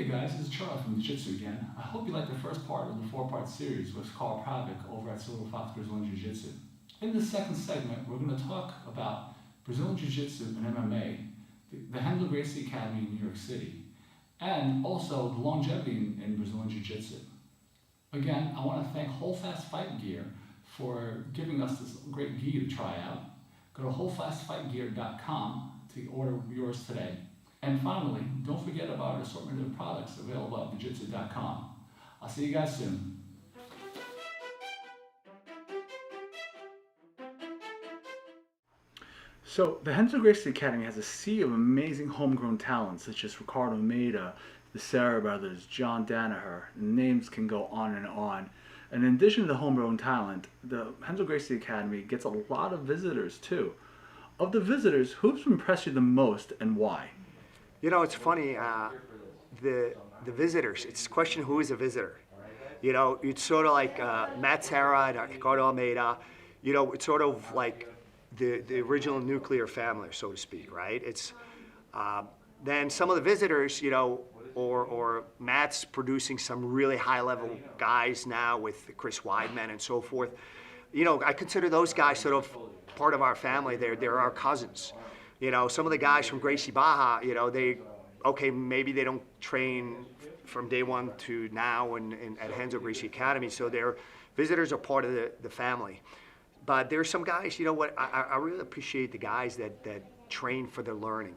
guys, this is Charlie from Jiu-jitsu again. I hope you liked the first part of the four-part series with Carl Pravic over at Fox Brazilian Jiu-jitsu. In this second segment, we're going to talk about Brazilian Jiu-jitsu and MMA, the Gracie Academy in New York City, and also the longevity in Brazilian Jiu-jitsu. Again, I want to thank Holdfast Fight Gear for giving us this great gi to try out. Go to holdfastfightgear.com to order yours today. And finally, don't forget about our assortment of products available at Digitsu.com. I'll see you guys soon. So, the Gracie Academy has a sea of amazing homegrown talents such as Ricardo Maida, the Sarah brothers, John Danaher. Names can go on and on. And in addition to the homegrown talent, the Gracie Academy gets a lot of visitors too. Of the visitors, who's impressed you the most and why? You know, it's funny, the visitors, it's a question who is a visitor. You know, it's sort of like Matt Serra and Ricardo Almeida, you know, it's sort of like the original nuclear family, so to speak, right? It's, then some of the visitors, you know, or Matt's producing some really high-level guys now with Chris Weidman and so forth. You know, I consider those guys sort of part of our family. They're our cousins. You know, some of the guys from Gracie Baja, you know, maybe they don't train from day one to now at Gracie Academy, so their visitors are part of the family. But there's some guys, you know what, I really appreciate the guys that train for their learning.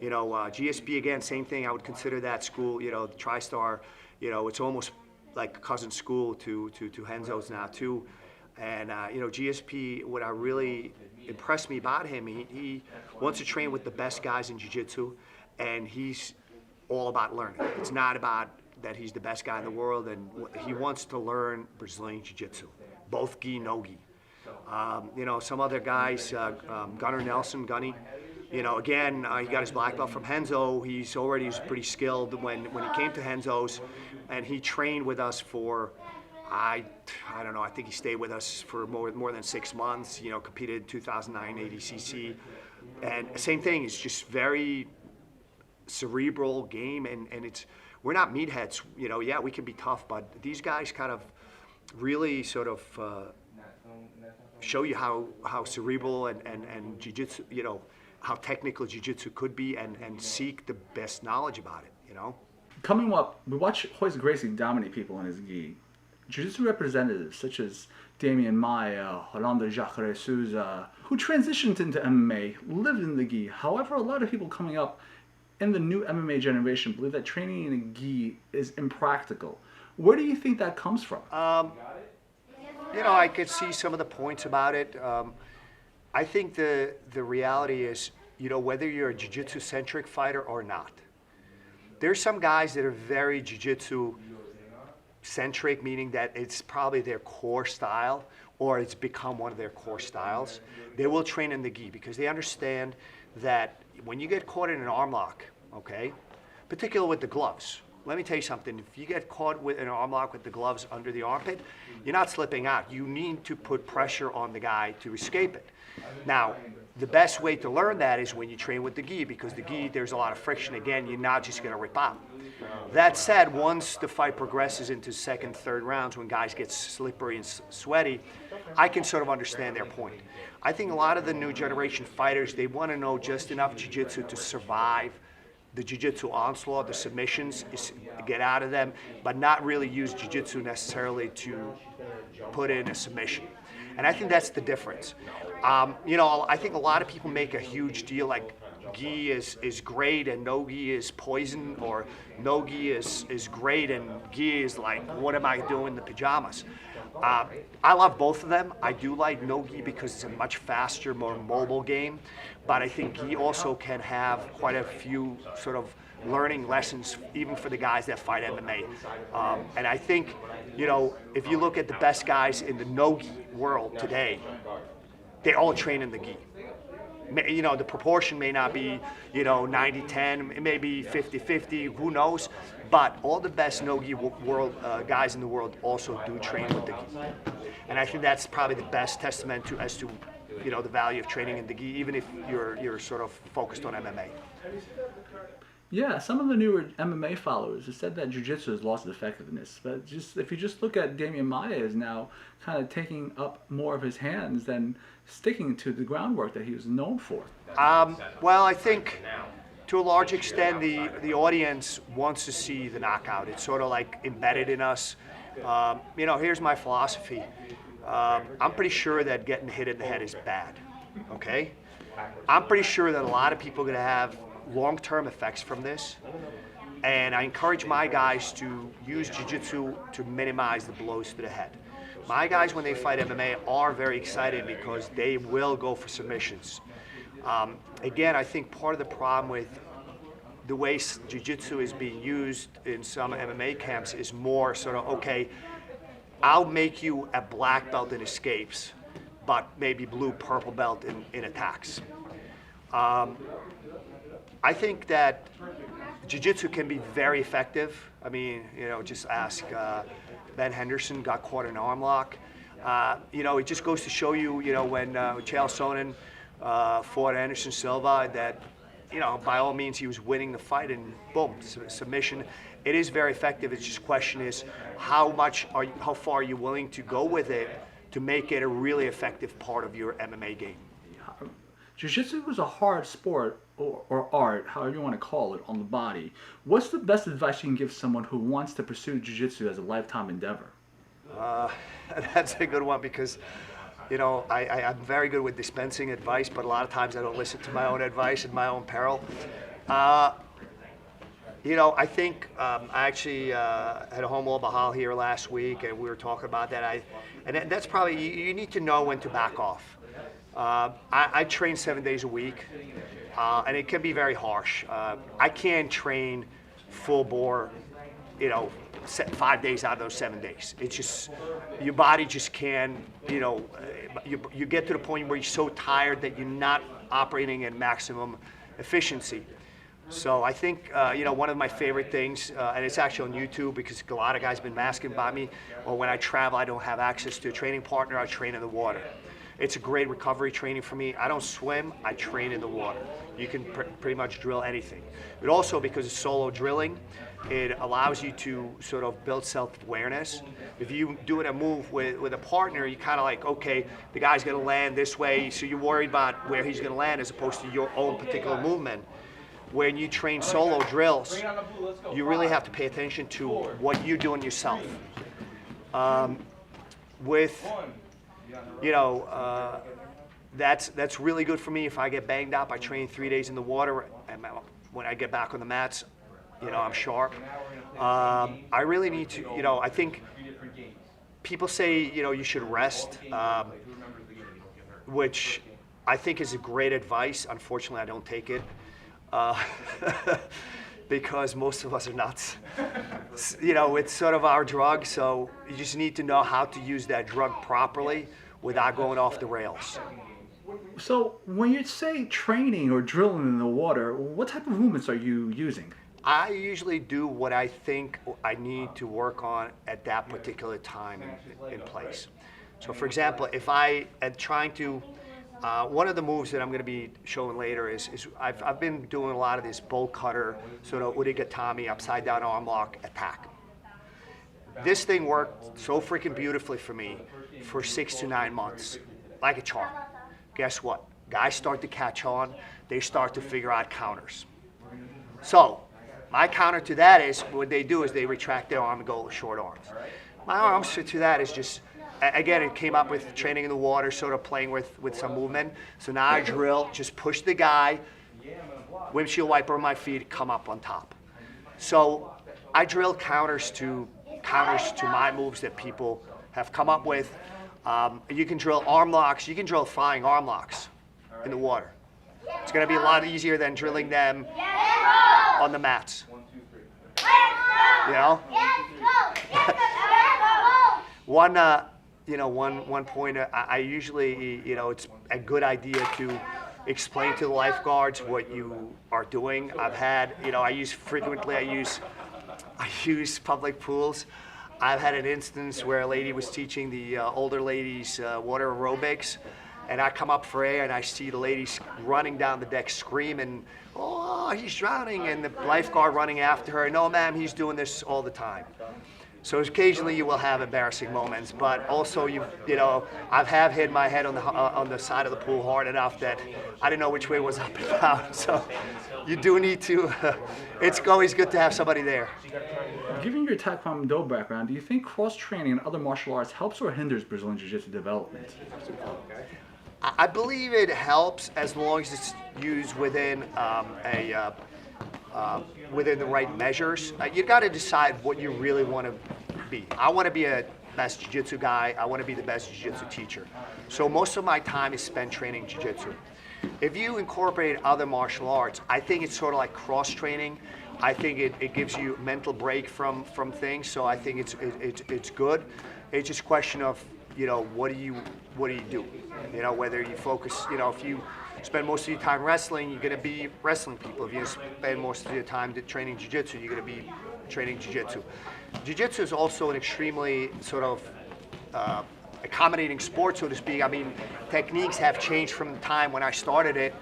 You know, GSP, again, same thing, I would consider that school, you know, the TriStar, you know, it's almost like a cousin school to Renzo's now too. And, you know, GSP, what really impressed me about him, he wants to train with the best guys in Jiu-Jitsu, and he's all about learning. It's not about that he's the best guy in the world, and he wants to learn Brazilian Jiu-Jitsu, both gi, no gi. You know, some other guys, Gunnar Nelson, Gunny, you know, again, he got his black belt from Renzo. He's pretty skilled when he came to Renzo's, and he trained with us for, I don't know, I think he stayed with us for more than 6 months, you know, competed in 2009 ADCC. And same thing, it's just very cerebral game, and we're not meatheads, you know, yeah, we can be tough, but these guys kind of really sort of show you how cerebral and jiu-jitsu, you know, how technical jiu-jitsu could be, and seek the best knowledge about it, you know. Coming up, we watch Royce Gracie dominate people in his gi. Jiu-jitsu representatives such as Damian Maia, Rolando Jacare Souza, who transitioned into MMA, lived in the gi. However, a lot of people coming up in the new MMA generation believe that training in a gi is impractical. Where do you think that comes from? You know, I could see some of the points about it. I think the reality is, you know, whether you're a jiu-jitsu centric fighter or not, there's some guys that are very jiu-jitsu centric, meaning that it's probably their core style, or it's become one of their core styles. They will train in the gi because they understand that when you get caught in an arm lock, okay, particularly with the gloves, let me tell you something, if you get caught with an arm lock with the gloves under the armpit, you're not slipping out. You need to put pressure on the guy to escape it. Now, the best way to learn that is when you train with the gi, because the gi, there's a lot of friction. Again, you're not just gonna rip out. That said, once the fight progresses into second, third rounds, when guys get slippery and sweaty, I can sort of understand their point. I think a lot of the new generation fighters, they wanna know just enough jiu-jitsu to survive the jiu-jitsu onslaught, the submissions, get out of them, but not really use jiu-jitsu necessarily to put in a submission. And I think that's the difference. You know, I think a lot of people make a huge deal like gi is great and no gi is poison, or no gi is great and gi is like, what am I doing in the pajamas? I love both of them. I do like no gi because it's a much faster, more mobile game, but I think gi also can have quite a few sort of learning lessons, even for the guys that fight MMA. And I think, you know, if you look at the best guys in the no-gi world today, they all train in the gi. You know, the proportion may not be, you know, 90-10, it may be 50-50, who knows? But all the best no-gi world guys in the world also do train with the gi. And I think that's probably the best testament as to, you know, the value of training in the gi, even if you're sort of focused on MMA. Yeah, some of the newer MMA followers have said that jiu-jitsu has lost its effectiveness. But just if you just look at Damian Maia is now kind of taking up more of his hands than sticking to the groundwork that he was known for. Well, I think to a large extent the audience wants to see the knockout. It's sort of like embedded in us. Here's my philosophy. I'm pretty sure that getting hit in the head is bad. Okay? I'm pretty sure that a lot of people are going to have long-term effects from this, and I encourage my guys to use jiu-jitsu to minimize the blows to the head. My guys, when they fight MMA, are very excited because they will go for submissions. Again, I think part of the problem with the way jiu-jitsu is being used in some MMA camps is more sort of, okay, I'll make you a black belt in escapes, but maybe blue, purple belt in attacks. I think that jiu-jitsu can be very effective. I mean, just ask Ben Henderson got caught in an arm lock. It just goes to show you, when Chael Sonnen fought Anderson Silva, that, by all means he was winning the fight and boom, submission. It is very effective. It's just question is how far are you willing to go with it to make it a really effective part of your MMA game. Jiu-jitsu was a hard sport or art, however you want to call it, on the body. What's the best advice you can give someone who wants to pursue jiu-jitsu as a lifetime endeavor? That's a good one because, I'm very good with dispensing advice, but a lot of times I don't listen to my own advice at my own peril. I think I actually had a home wall bahal here last week, and we were talking about that. And that's probably, you need to know when to back off. I train 7 days a week, and it can be very harsh. I can't train full bore, 5 days out of those 7 days. It's just, your body just can't, you get to the point where you're so tired that you're not operating at maximum efficiency. So I think, one of my favorite things, and it's actually on YouTube because a lot of guys have been asking about me, or when I travel, I don't have access to a training partner, I train in the water. It's a great recovery training for me. I don't swim, I train in the water. You can pretty much drill anything. But also because it's solo drilling, it allows you to sort of build self-awareness. If you do a move with a partner, you kind of like, okay, the guy's gonna land this way, so you're worried about where he's gonna land as opposed to your own particular movement. When you train solo drills, you really have to pay attention to what you're doing yourself. That's really good for me. If I get banged up, I train 3 days in the water, and when I get back on the mats, I'm sharp. I really need to, I think people say, you should rest, which I think is a great advice. Unfortunately, I don't take it. Because most of us are nuts. It's sort of our drug, so you just need to know how to use that drug properly without going off the rails. So when you say training or drilling in the water, what type of movements are you using? I usually do what I think I need to work on at that particular time in place. So for example, if I am trying to, one of the moves that I'm going to be showing later is I've been doing a lot of this bolt cutter, sort of urigatami, upside down arm lock attack. This thing worked so freaking beautifully for me for 6 to 9 months, like a charm. Guess what? Guys start to catch on. They start to figure out counters. So my counter to that is what they do is they retract their arm and go short arms. My answer to that is just, again, it came up with training in the water, sort of playing with some movement. So now I drill, just push the guy, windshield wiper on my feet, come up on top. So I drill counters to my moves that people have come up with. You can drill arm locks, you can drill flying arm locks in the water. It's going to be a lot easier than drilling them on the mats. One point I usually, it's a good idea to explain to the lifeguards what you are doing. I've had, I use public pools. I've had an instance where a lady was teaching the older ladies water aerobics, and I come up for air and I see the ladies running down the deck screaming, "Oh, he's drowning," and the lifeguard running after her. "No, ma'am, he's doing this all the time." So occasionally you will have embarrassing moments, but also you know, I have hit my head on the side of the pool hard enough that I didn't know which way was up and down. So you do need to, it's always good to have somebody there. Given your Taekwondo background, do you think cross-training in other martial arts helps or hinders Brazilian Jiu-Jitsu development? I believe it helps as long as it's used within within the right measures. You got to decide what you really want to be. I want to be a best jiu-jitsu guy. I want to be the best jiu-jitsu teacher. So most of my time is spent training jiu-jitsu. If you incorporate other martial arts, I think it's sort of like cross-training. I think it gives you a mental break from things. So I think it's good. It's just a question of, you know, what do you do? You know, whether you focus, you know, if you spend most of your time wrestling, you're going to be wrestling people. If you spend most of your time training jiu-jitsu, you're going to be training jiu-jitsu. Jiu-jitsu is also an extremely sort of accommodating sport, so to speak. I mean, techniques have changed from the time when I started it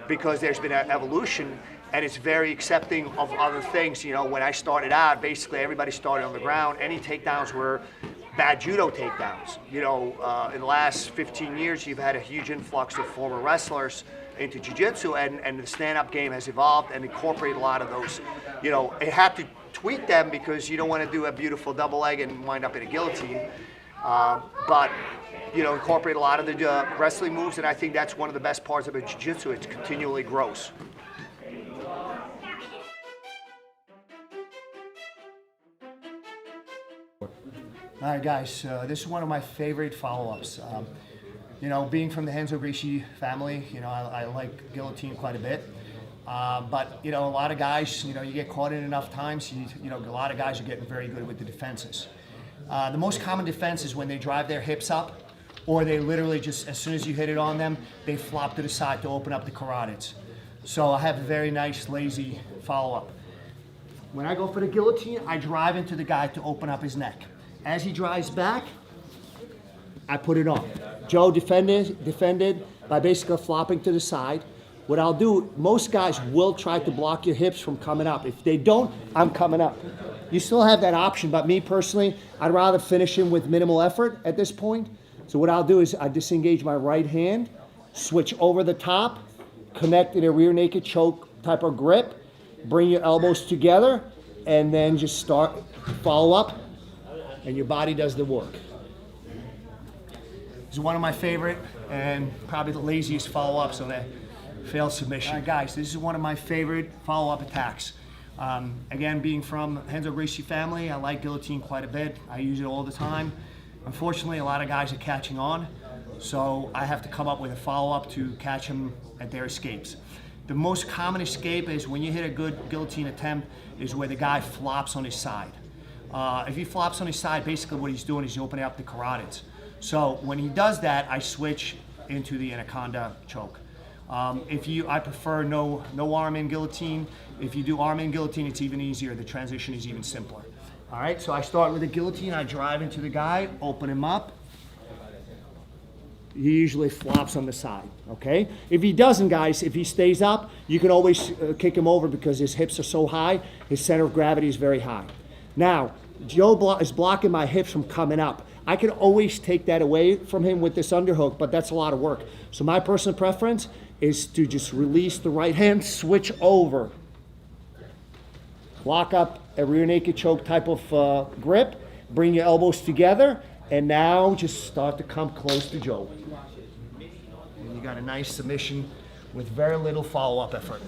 because there's been an evolution, and it's very accepting of other things. You know, when I started out, basically everybody started on the ground. Any takedowns were bad judo takedowns. You know, in the last 15 years, you've had a huge influx of former wrestlers into jiu-jitsu, and the stand-up game has evolved and incorporated a lot of those. You know, it had to tweak them because you don't want to do a beautiful double leg and wind up in a guillotine. But, you know, incorporate a lot of the wrestling moves, and I think that's one of the best parts of jiu-jitsu. It continually grows. All right, guys, this is one of my favorite follow-ups. You know, being from the Gracie family, you know, I like guillotine quite a bit. But, you know, a lot of guys, you know, you get caught in enough times, you know, a lot of guys are getting very good with the defenses. The most common defense is when they drive their hips up, or they literally just, as soon as you hit it on them, they flop to the side to open up the carotids. So I have a very nice, lazy follow-up. When I go for the guillotine, I drive into the guy to open up his neck. As he drives back, I put it on. Joe defended by basically flopping to the side. What I'll do, most guys will try to block your hips from coming up. If they don't, I'm coming up. You still have that option, but me personally, I'd rather finish him with minimal effort at this point. So what I'll do is I disengage my right hand, switch over the top, connect in a rear naked choke type of grip, bring your elbows together, and then just start, follow up, and your body does the work. This is one of my favorite and probably the laziest follow-ups on a failed submission. All right, guys, this is one of my favorite follow-up attacks. Again, being from Gracie family, I like guillotine quite a bit. I use it all the time. Unfortunately, a lot of guys are catching on, so I have to come up with a follow-up to catch them at their escapes. The most common escape is when you hit a good guillotine attempt is where the guy flops on his side. If he flops on his side, basically what he's doing is he's opening up the carotids. So when he does that, I switch into the anaconda choke. I prefer no arm in guillotine. If you do arm in guillotine, it's even easier. The transition is even simpler. All right, so I start with the guillotine. I drive into the guy, open him up. He usually flops on the side, okay? If he doesn't, guys, if he stays up, you can always kick him over because his hips are so high, his center of gravity is very high. Now, Joe is blocking my hips from coming up. I can always take that away from him with this underhook, but that's a lot of work. So my personal preference is to just release the right hand, switch over, lock up a rear naked choke type of grip, bring your elbows together, and now just start to come close to Joe. And you got a nice submission with very little follow-up effort.